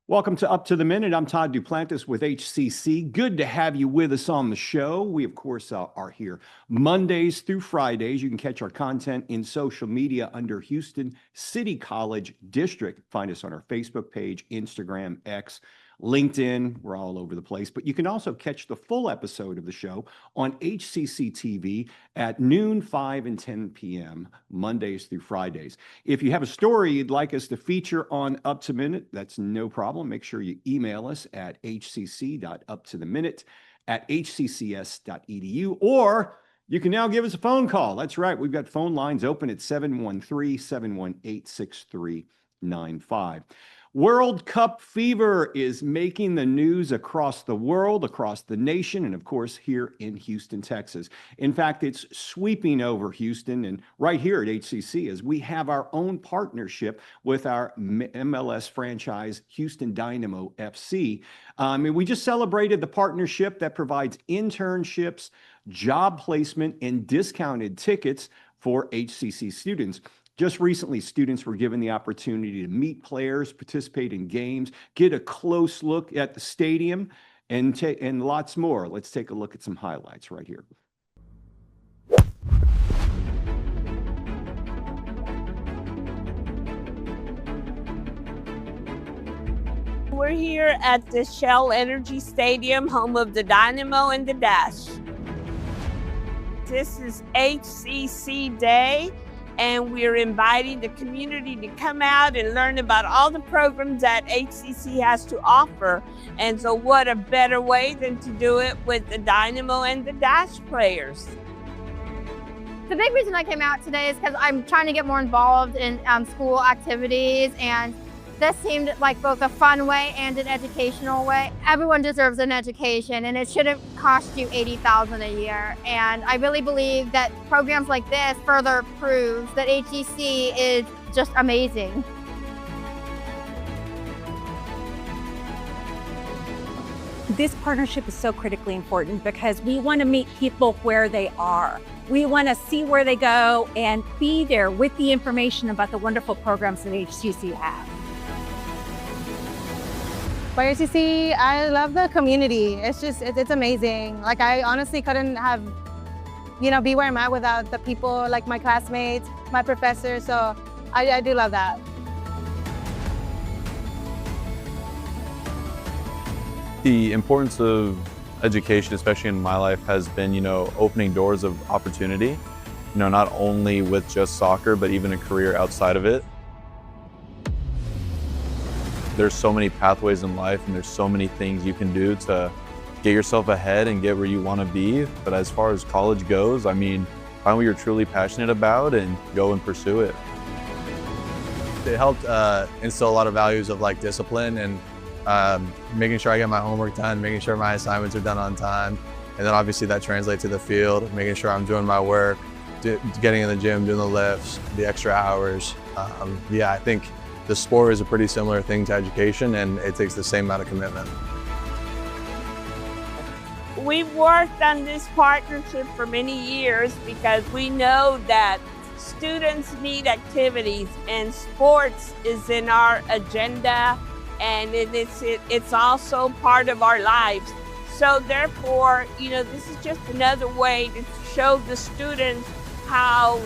Welcome to Up to the Minute. I'm Todd Duplantis with HCC. Good to have you with us on the show. We, of course, are here Mondays through Fridays. You can catch our content in social media under Houston City College District. Find us on our Facebook page, Instagram, X, LinkedIn. We're all over the place. But you can also catch the full episode of the show on HCC TV at noon, 5 and 10 p.m., Mondays through Fridays. If you have a story you'd like us to feature on Up to Minute, that's no problem. Make sure you email us at hcc.uptotheminute@hccs.edu, or you can now give us a phone call. That's right. We've got phone lines open at 713-718-6395. World Cup fever is making the news across the world, across the nation, and of course here in Houston, Texas. In fact, it's sweeping over Houston and right here at HCC as we have our own partnership with our MLS franchise, Houston Dynamo FC. And we just celebrated the partnership that provides internships, job placement, and discounted tickets for HCC students. Just recently, students were given the opportunity to meet players, participate in games, get a close look at the stadium, and lots more. Let's take a look at some highlights right here. We're here at the Shell Energy Stadium, home of the Dynamo and the Dash. This is HCC Day, and we're inviting the community to come out and learn about all the programs that HCC has to offer. And so what a better way than to do it with the Dynamo and the Dash players. The big reason I came out today is because I'm trying to get more involved in school activities, and this seemed like both a fun way and an educational way. Everyone deserves an education, and it shouldn't cost you $80,000 a year. And I really believe that programs like this further proves that HCC is just amazing. This partnership is so critically important because we want to meet people where they are. We want to see where they go and be there with the information about the wonderful programs that HCC has. For HCC, I love the community. It's amazing. Like, I honestly couldn't have, be where I'm at without the people, like my classmates, my professors. So I do love that. The importance of education, especially in my life, has been, opening doors of opportunity, not only with just soccer, but even a career outside of it. There's so many pathways in life, and there's so many things you can do to get yourself ahead and get where you want to be. But as far as college goes, find what you're truly passionate about and go and pursue it. It helped instill a lot of values of discipline and making sure I get my homework done, making sure my assignments are done on time. And then obviously that translates to the field, making sure I'm doing my work, getting in the gym, doing the lifts, the extra hours. I think the sport is a pretty similar thing to education, and it takes the same amount of commitment. We've worked on this partnership for many years because we know that students need activities, and sports is in our agenda, and it's also part of our lives. So therefore, this is just another way to show the students how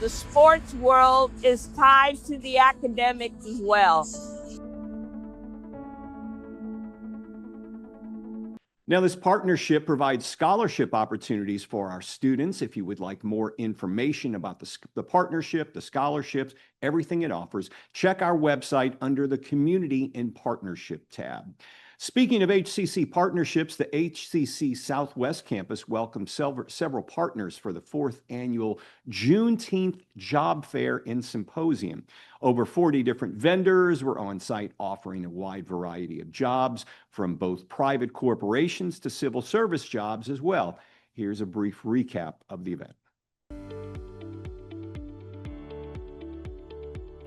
the sports world is tied to the academics as well. Now, this partnership provides scholarship opportunities for our students. If you would like more information about the partnership, the scholarships, everything it offers, check our website under the Community and Partnership tab. Speaking of HCC partnerships, the HCC Southwest Campus welcomed several partners for the 4th annual Juneteenth Job Fair and Symposium. Over 40 different vendors were on site offering a wide variety of jobs, from both private corporations to civil service jobs as well. Here's a brief recap of the event.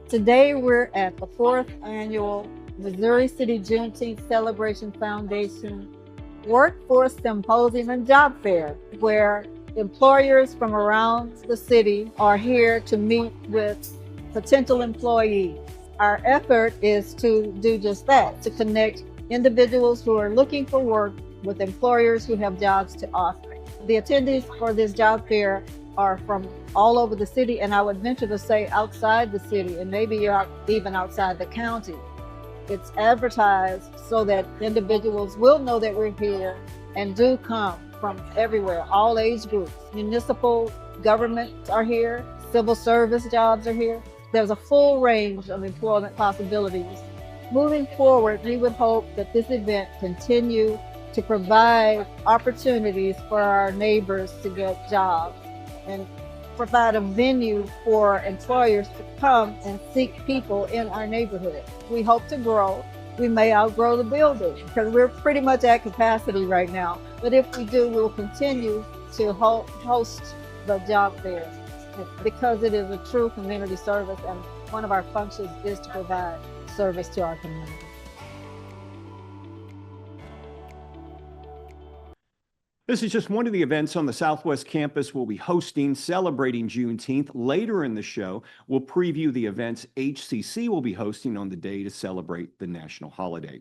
Today we're at the 4th annual Missouri City Juneteenth Celebration Foundation Workforce Symposium and Job Fair, where employers from around the city are here to meet with potential employees. Our effort is to do just that, to connect individuals who are looking for work with employers who have jobs to offer. The attendees for this job fair are from all over the city, and I would venture to say outside the city, and maybe even outside the county. It's advertised so that individuals will know that we're here and do come from everywhere, all age groups. Municipal governments are here, civil service jobs are here. There's a full range of employment possibilities. Moving forward, we would hope that this event continue to provide opportunities for our neighbors to get jobs and provide a venue for employers to come and seek people in our neighborhood. We hope to grow. We may outgrow the building because we're pretty much at capacity right now. But if we do, we'll continue to host the job fairs because it is a true community service, and one of our functions is to provide service to our community. This is just one of the events on the Southwest campus we'll be hosting, celebrating Juneteenth. Later in the show, we'll preview the events HCC will be hosting on the day to celebrate the national holiday.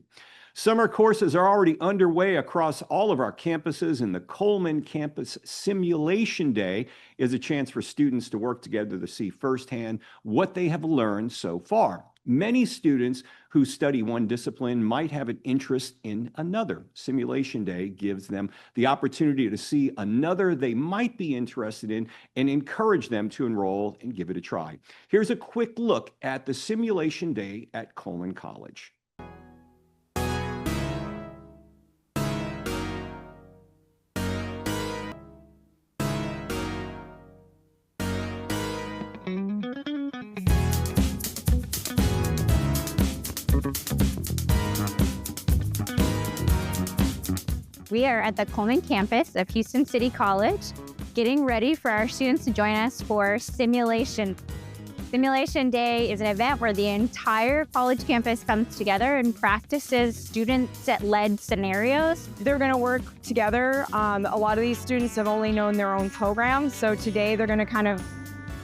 Summer courses are already underway across all of our campuses, and the Coleman Campus Simulation Day is a chance for students to work together to see firsthand what they have learned so far. Many students who study one discipline might have an interest in another. Simulation Day gives them the opportunity to see another they might be interested in and encourage them to enroll and give it a try. Here's a quick look at the Simulation Day at Coleman College. We are at the Coleman campus of Houston City College, getting ready for our students to join us for Simulation. Simulation Day is an event where the entire college campus comes together and practices student-led scenarios. They're going to work together. A lot of these students have only known their own programs, so today they're going to kind of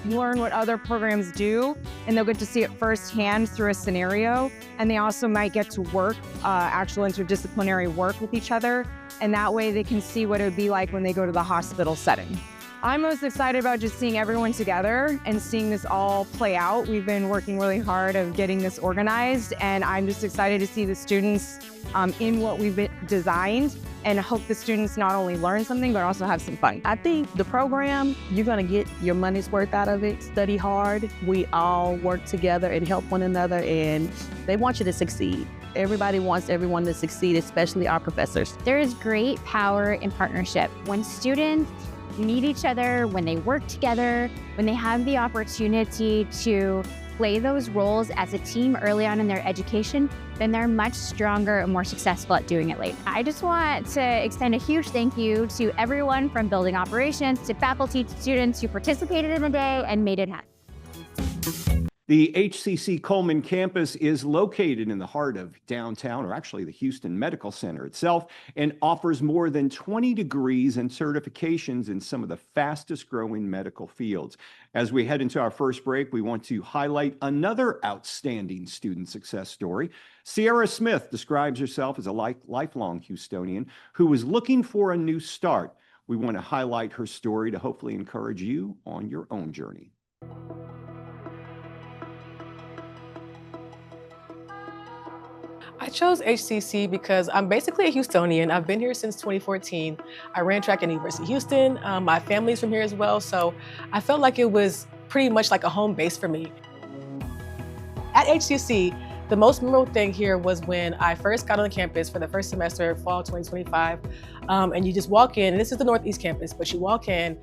learn what other programs do, and they'll get to see it firsthand through a scenario. And they also might get to work, actual interdisciplinary work with each other, and that way they can see what it would be like when they go to the hospital setting. I'm most excited about just seeing everyone together and seeing this all play out. We've been working really hard of getting this organized, and I'm just excited to see the students in what we've designed, and hope the students not only learn something, but also have some fun. I think the program, you're gonna get your money's worth out of it. Study hard. We all work together and help one another, and they want you to succeed. Everybody wants everyone to succeed, especially our professors. There is great power in partnership. When students meet each other, when they work together, when they have the opportunity to play those roles as a team early on in their education, then they're much stronger and more successful at doing it later. I just want to extend a huge thank you to everyone from building operations to faculty to students who participated in the day and made it happen. The HCC Coleman campus is located in the heart of downtown, or actually the Houston Medical Center itself, and offers more than 20 degrees and certifications in some of the fastest growing medical fields. As we head into our first break, we want to highlight another outstanding student success story. Sierra Smith describes herself as a lifelong Houstonian who was looking for a new start. We want to highlight her story to hopefully encourage you on your own journey. I chose HCC because I'm basically a Houstonian. I've been here since 2014. I ran track at University of Houston. My family's from here as well, so I felt like it was pretty much like a home base for me. At HCC, the most memorable thing here was when I first got on the campus for the first semester, fall 2025, and you just walk in, and this is the Northeast campus, but you walk in,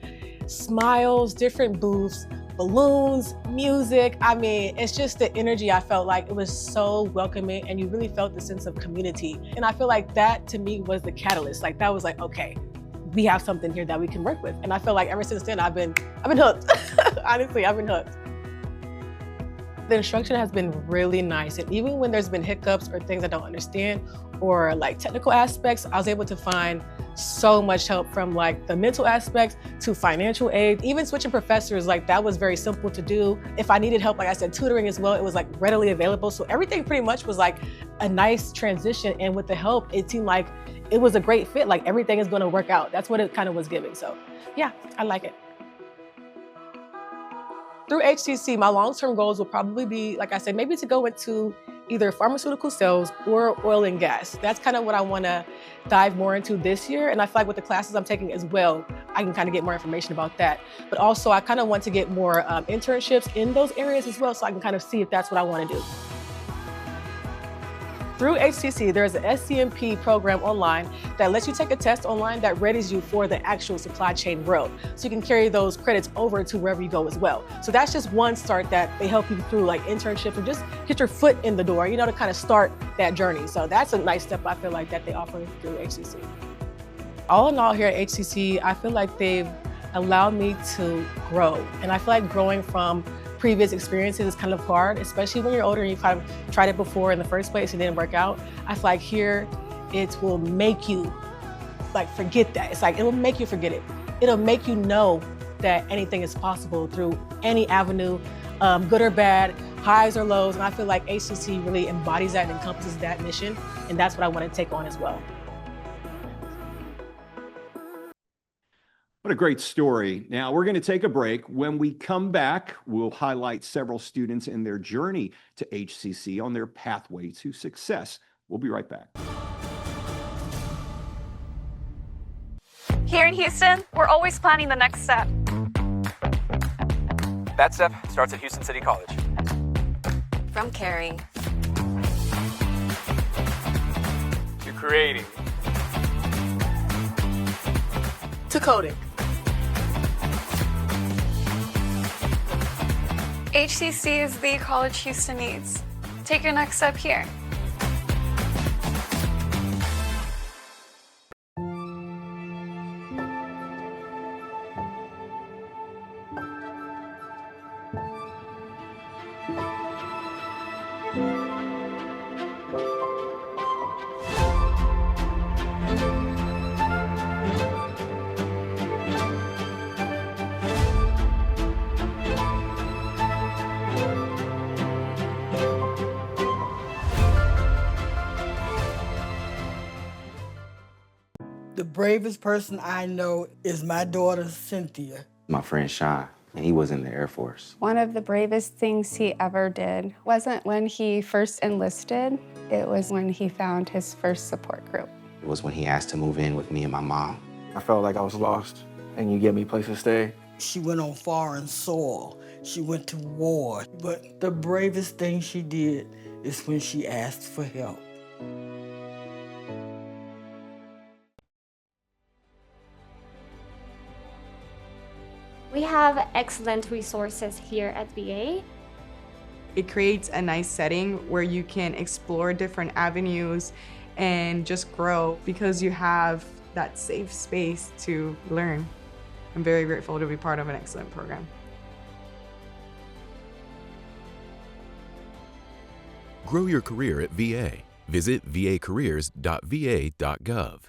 smiles, different booths, balloons, music. I mean, it's just the energy. I felt like it was so welcoming, and you really felt the sense of community. And I feel like that to me was the catalyst. Like that was like, okay, we have something here that we can work with. And I feel like ever since then I've been hooked. Honestly, I've been hooked. the instruction has been really nice. And even when there's been hiccups or things I don't understand or like technical aspects, I was able to find so much help from like the mental aspects to financial aid, even switching professors, like that was very simple to do. If I needed help, like I said, tutoring as well, it was like readily available. So everything pretty much was like a nice transition. And with the help, it seemed like it was a great fit. Like everything is gonna work out. That's what it kind of was giving. So yeah, I like it. Through HCC, my long-term goals will probably be, like I said, maybe to go into either pharmaceutical sales or oil and gas. That's kind of what I want to dive more into this year. And I feel like with the classes I'm taking as well, I can kind of get more information about that. But also I kind of want to get more internships in those areas as well, so I can kind of see if that's what I want to do. Through HCC, there's an SCMP program online that lets you take a test online that readies you for the actual supply chain world. So you can carry those credits over to wherever you go as well. So that's just one start that they help you through, like internships, or just get your foot in the door, you know, to kind of start that journey. So that's a nice step I feel like that they offer through HCC. All in all here at HCC, I feel like they've allowed me to grow. And I feel like growing from previous experiences is kind of hard, especially when you're older and you've kind of tried it before in the first place and it didn't work out. I feel like here, it will make you like forget that. It's like, it will make you forget it. It'll make you know that anything is possible through any avenue, good or bad, highs or lows. And I feel like HCC really embodies that and encompasses that mission. And that's what I want to take on as well. What a great story. Now we're going to take a break. When we come back, we'll highlight several students and their journey to HCC on their pathway to success. We'll be right back. Here in Houston, we're always planning the next step. That step starts at Houston City College. From caring To creating. To coding. HCC is the college Houston needs. Take your next step here. The bravest person I know is my daughter, Cynthia. My friend Sean, and he was in the Air Force. One of the bravest things he ever did wasn't when he first enlisted, it was when he found his first support group. It was when he asked to move in with me and my mom. I felt like I was lost, and you gave me a place to stay. She went on foreign soil. She went to war. But the bravest thing she did is when she asked for help. We have excellent resources here at VA. It creates a nice setting where you can explore different avenues and just grow because you have that safe space to learn. I'm very grateful to be part of an excellent program. Grow your career at VA. Visit vacareers.va.gov.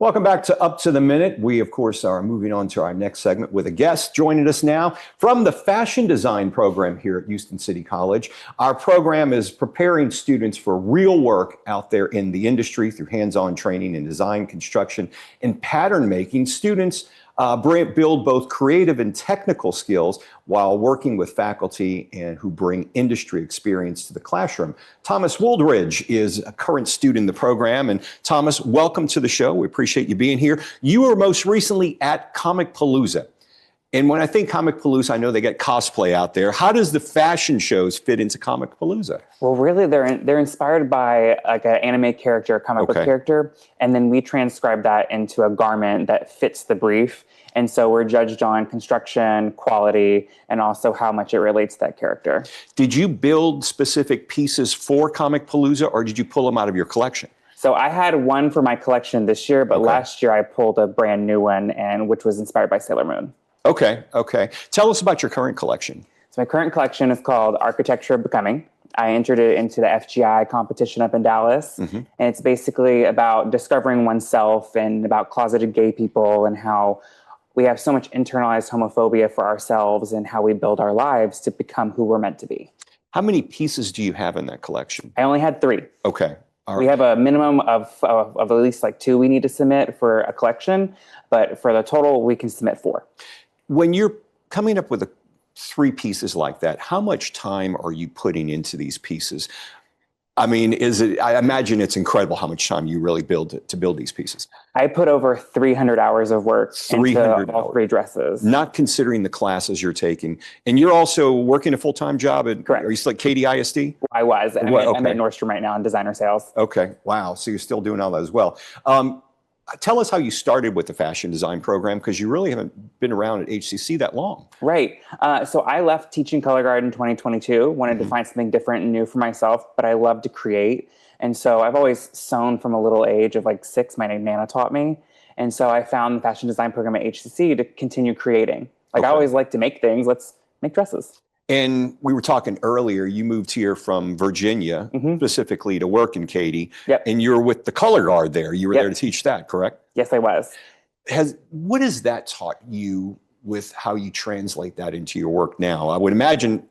Welcome back to Up to the Minute. We, of course, are moving on to our next segment with a guest joining us now from the Fashion Design program here at Houston City College. Our program is preparing students for real work out there in the industry through hands-on training in design, construction, and pattern making. Students build both creative and technical skills while working with faculty and who bring industry experience to the classroom. Thomas Wooldridge is a current student in the program. And Thomas, welcome to the show. We appreciate you being here. You were most recently at Comicpalooza. And when I think Comicpalooza, I know they get cosplay out there. How does the fashion shows fit into Comicpalooza? Well, really, they're inspired by like an anime character, a comic book character, and then we transcribe that into a garment that fits the brief. And so we're judged on construction, quality, and also how much it relates to that character. Did you build specific pieces for Comicpalooza, or did you pull them out of your collection? So I had one for my collection this year, but last year I pulled a brand new one, which was inspired by Sailor Moon. Okay. Tell us about your current collection. So my current collection is called Architecture of Becoming. I entered it into the FGI competition up in Dallas. And it's basically about discovering oneself and about closeted gay people and how we have so much internalized homophobia for ourselves and how we build our lives to become who we're meant to be. How many pieces do you have in that collection? I only had 3. Okay. All right. We have a minimum of at least like 2 we need to submit for a collection, but for the total, we can submit 4. When you're coming up with 3 pieces like that, how much time are you putting into these pieces? I mean, I imagine it's incredible how much time you really build these pieces. I put over 300 hours of work into all 3 dresses. Not considering the classes you're taking. And you're also working a full-time job at, are you still at Katy ISD? I was. I'm at Nordstrom right now in designer sales. Okay. Wow. So you're still doing all that as well. Tell us how you started with the fashion design program, because you really haven't been around at HCC that long. Right. So I left teaching color guard in 2022, wanted to find something different and new for myself, but I love to create. And so I've always sewn from a little age of like 6, my Nana taught me. And so I found the fashion design program at HCC to continue creating. Like I always like to make things, let's make dresses. And we were talking earlier, you moved here from Virginia, specifically to work in Katy. Yep. And you're with the color guard there. You were there to teach that, correct? Yes, I was. What has that taught you with how you translate that into your work now? I would imagine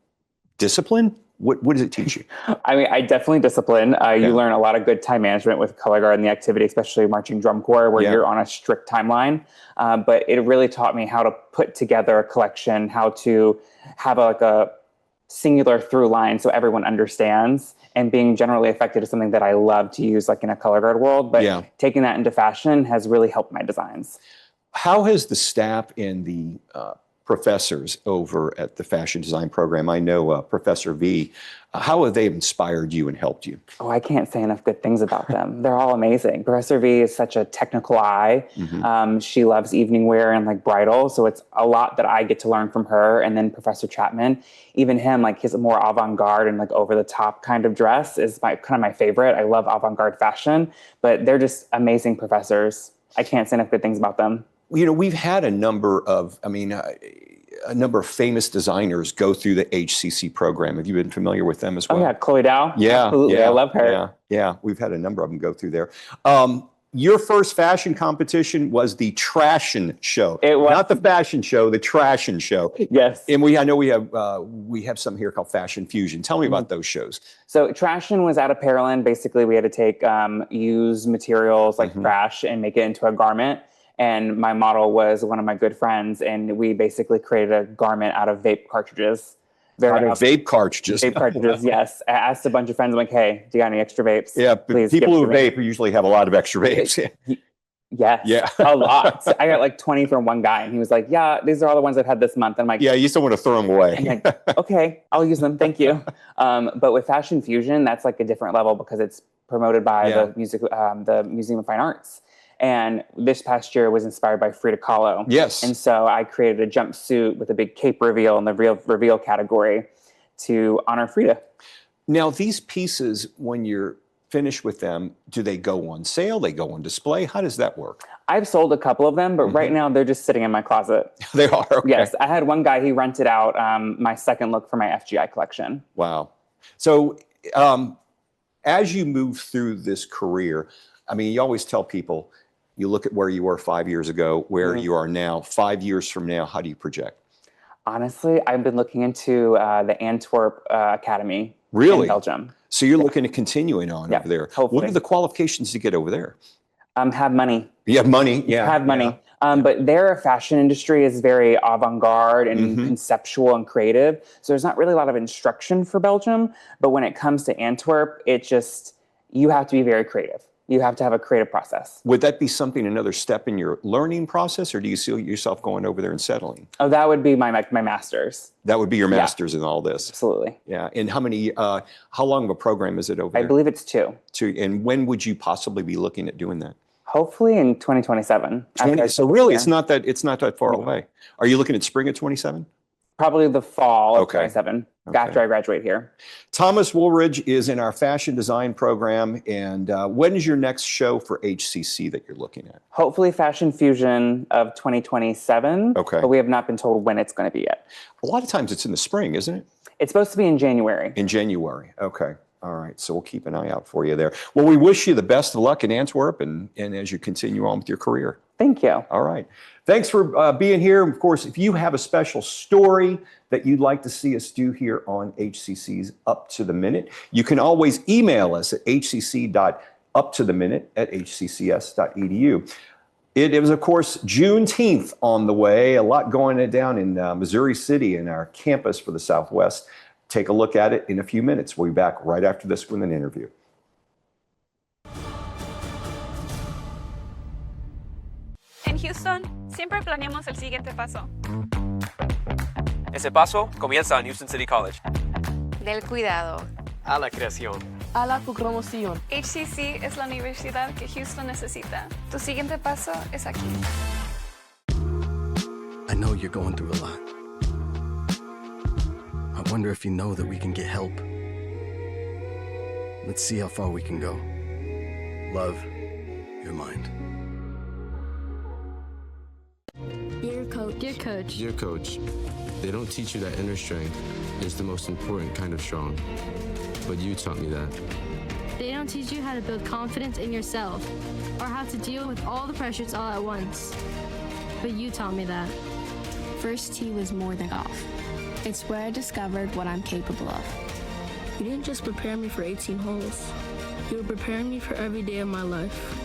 discipline. What does it teach you? I mean, I definitely discipline. You learn a lot of good time management with color guard and the activity, especially marching drum corps, where you're on a strict timeline. But it really taught me how to put together a collection, how to have a singular through line so everyone understands. And being generally affected is something that I love to use like in a color guard world. But taking that into fashion has really helped my designs. How has the staff and the professors over at the fashion design program, I know Professor V, how have they inspired you and helped you? Oh, I can't say enough good things about them. They're all amazing. Professor V is such a technical eye. She loves evening wear and like bridal. So it's a lot that I get to learn from her. And then Professor Chapman, even him, like his more avant-garde and like over the top kind of dress is kind of my favorite. I love avant-garde fashion, but they're just amazing professors. I can't say enough good things about them. You know, we've had a number of famous designers go through the HCC program. Have you been familiar with them as well? Oh yeah, Chloe Dow. Yeah, absolutely. I love her. Yeah, we've had a number of them go through there. Your first fashion competition was the Trashin' Show. It was not the fashion show, the Trashin' Show. Yes. And I know we have some here called Fashion Fusion. Tell me about those shows. So Trashin' was at Apparelland. Basically, we had to take used materials like trash and make it into a garment. And my model was one of my good friends, and we basically created a garment out of vape cartridges. Vape cartridges? Vape cartridges, yes. I asked a bunch of friends, I'm like, hey, do you got any extra vapes? Yeah, please people who vape usually have a lot of extra vapes. Yes, a lot. I got like 20 from one guy, and he was like, yeah, these are all the ones I've had this month. And I'm like, yeah, you still want to throw them away. I'm like, okay, I'll use them, thank you. But with Fashion Fusion, that's like a different level because it's promoted by the Museum of Fine Arts. And this past year was inspired by Frida Kahlo. Yes. And so I created a jumpsuit with a big cape reveal in the reveal category to honor Frida. Now, these pieces, when you're finished with them, do they go on sale? They go on display? How does that work? I've sold a couple of them, but right now they're just sitting in my closet. They are? Okay. Yes. I had one guy, he rented out my second look for my FGI collection. Wow. So as you move through this career, I mean, you always tell people, you look at where you were 5 years ago, where you are now, 5 years from now, how do you project? Honestly, I've been looking into the Antwerp Academy in Belgium. So you're looking at continuing on over there. Hopefully. What are the qualifications to get over there? Have money. You have money? Yeah. Have money. Yeah. But their fashion industry is very avant-garde and conceptual and creative. So there's not really a lot of instruction for Belgium. But when it comes to Antwerp, you have to be very creative. You have to have a creative process. Would that be something, another step in your learning process, or do you see yourself going over there and settling? Oh, that would be my master's. That would be your master's in all this? Absolutely. Yeah. And how long of a program is it over there? I believe it's 2. 2. And when would you possibly be looking at doing that? Hopefully in 2027. So really, it's not that far away. Are you looking at spring of 27? Probably the fall of 27, after I graduate here. Thomas Wooldridge is in our fashion design program. And when is your next show for HCC that you're looking at? Hopefully Fashion Fusion of 2027. Okay. But we have not been told when it's going to be yet. A lot of times it's in the spring, isn't it? It's supposed to be in January. In January. Okay. All right. So we'll keep an eye out for you there. Well, we wish you the best of luck in Antwerp and as you continue on with your career. Thank you. All right. Thanks for being here. Of course, if you have a special story that you'd like to see us do here on HCC's Up to the Minute, you can always email us at hcc.uptotheminute@hccs.edu. It was, of course, Juneteenth on the way. A lot going down in Missouri City in our campus for the Southwest. Take a look at it in a few minutes. We'll be back right after this with an interview. En Houston, siempre planeamos el siguiente paso. Ese paso comienza en Houston City College. Del cuidado. A la creación. A la promoción. HCC es la universidad que Houston necesita. Tu siguiente paso es aquí. I know you're going through a lot. I wonder if you know that we can get help. Let's see how far we can go. Love, your mind. Dear coach. Dear coach. Dear coach, they don't teach you that inner strength is the most important kind of strong. But you taught me that. They don't teach you how to build confidence in yourself or how to deal with all the pressures all at once. But you taught me that. First tee was more than golf. It's where I discovered what I'm capable of. You didn't just prepare me for 18 holes. You were preparing me for every day of my life.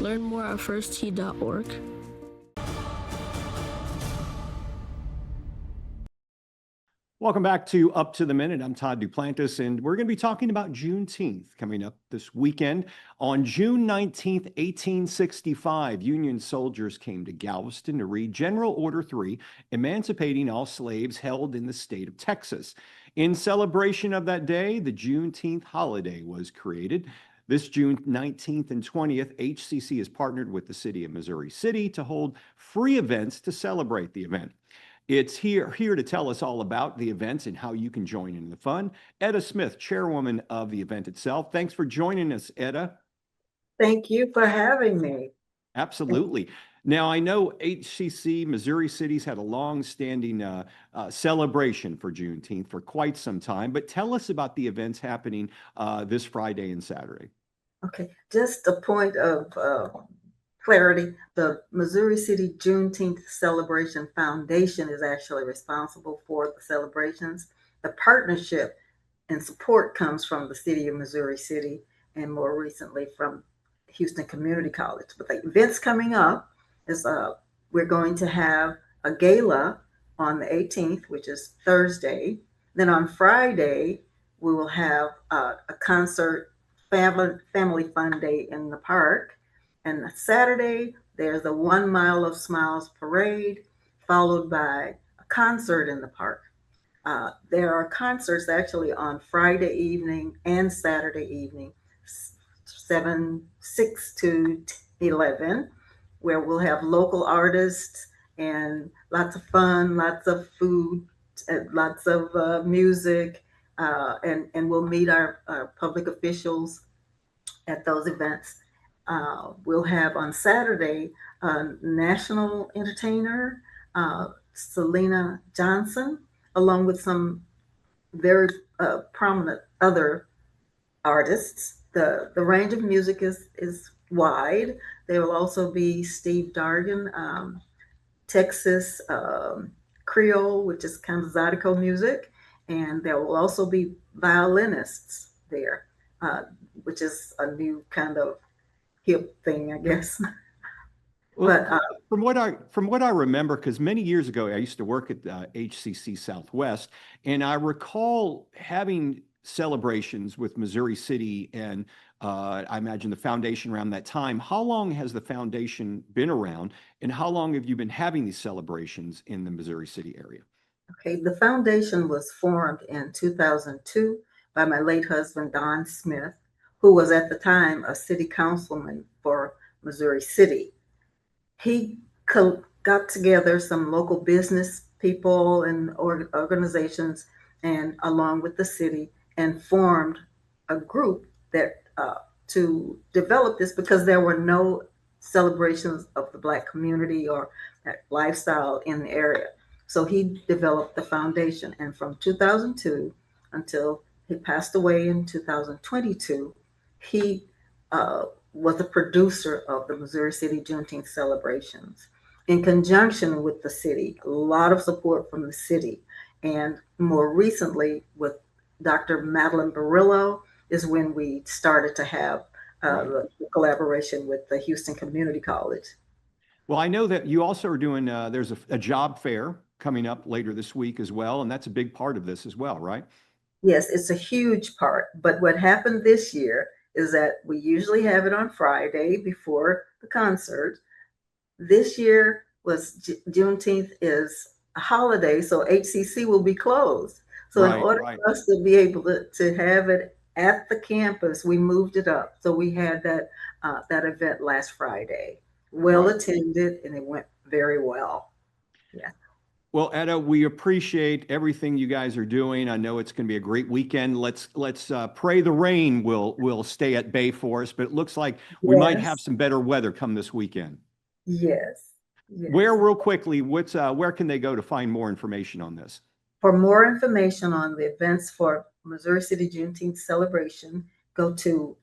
Learn more at firsttee.org. Welcome back to Up to the Minute. I'm Todd Duplantis, and we're going to be talking about Juneteenth coming up this weekend. On June 19th, 1865, Union soldiers came to Galveston to read General Order 3, emancipating all slaves held in the state of Texas. In celebration of that day, the Juneteenth holiday was created. This June 19th and 20th, HCC has partnered with the city of Missouri City to hold free events to celebrate the event. It's here to tell us all about the events and how you can join in the fun. Etta Smith, chairwoman of the event itself. Thanks for joining us, Etta. Thank you for having me. Absolutely. Now, I know HCC, Missouri City's had a long-standing celebration for Juneteenth for quite some time, but tell us about the events happening this Friday and Saturday. Okay, just a point of clarity. The Missouri City Juneteenth Celebration Foundation is actually responsible for the celebrations. The partnership and support comes from the city of Missouri City and more recently from Houston Community College. But the events coming up is we're going to have a gala on the 18th, which is Thursday. Then on Friday, we will have a concert, family fun day in the park. And Saturday, there's a 1 Mile of Smiles parade, followed by a concert in the park. There are concerts actually on Friday evening and Saturday evening, 6 to 11, where we'll have local artists and lots of fun, lots of food, lots of music, and we'll meet our public officials at those events. We'll have on Saturday a national entertainer, Selena Johnson, along with some very prominent other artists. The range of music is wide. There will also be Steve Dargan, Texas Creole, which is kind of Zydeco music, and there will also be violinists there, which is a new kind of hip thing, I guess. Well, but from what I remember, because many years ago I used to work at HCC Southwest, and I recall having celebrations with Missouri City and I imagine the foundation around that time. How long has the foundation been around, and how long have you been having these celebrations in the Missouri City area? Okay, the foundation was formed in 2002 by my late husband, Don Smith, who was at the time a city councilman for Missouri City. He got together some local business people and organizations, and along with the city, and formed a group that to develop this, because there were no celebrations of the Black community or that lifestyle in the area. So he developed the foundation, and from 2002 until he passed away in 2022, he was a producer of the Missouri City Juneteenth celebrations in conjunction with the city. A lot of support from the city, and more recently with Dr. Madeline Barillo is when we started to have the collaboration with the Houston Community College. Well, I know that you also are doing, there's a job fair coming up later this week as well, and that's a big part of this as well, right? Yes, it's a huge part. But what happened this year is that we usually have it on Friday before the concert. This year was Juneteenth is a holiday, so HCC will be closed. So in order for us to be able to have it at the campus, we moved it up. So we had that event last Friday. Well attended, and it went very well. Yeah. Well, Etta, we appreciate everything you guys are doing. I know it's going to be a great weekend. Let's pray the rain will stay at bay for us, but it looks like we might have some better weather come this weekend. Yes. Where, real quickly, where can they go to find more information on this? For more information on the events for Missouri City Juneteenth celebration, go to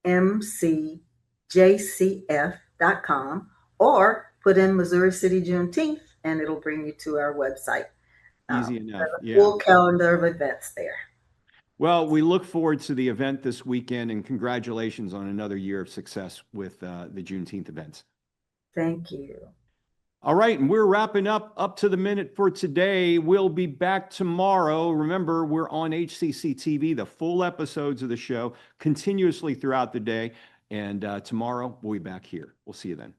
mcjcf.com or put in Missouri City Juneteenth, and it'll bring you to our website. Easy enough. Yeah. Full calendar of events there. Well, we look forward to the event this weekend, and congratulations on another year of success with the Juneteenth events. Thank you. All right, and we're wrapping up to the minute for today. We'll be back tomorrow. Remember, we're on HCC TV, the full episodes of the show continuously throughout the day. And tomorrow we'll be back here. We'll see you then.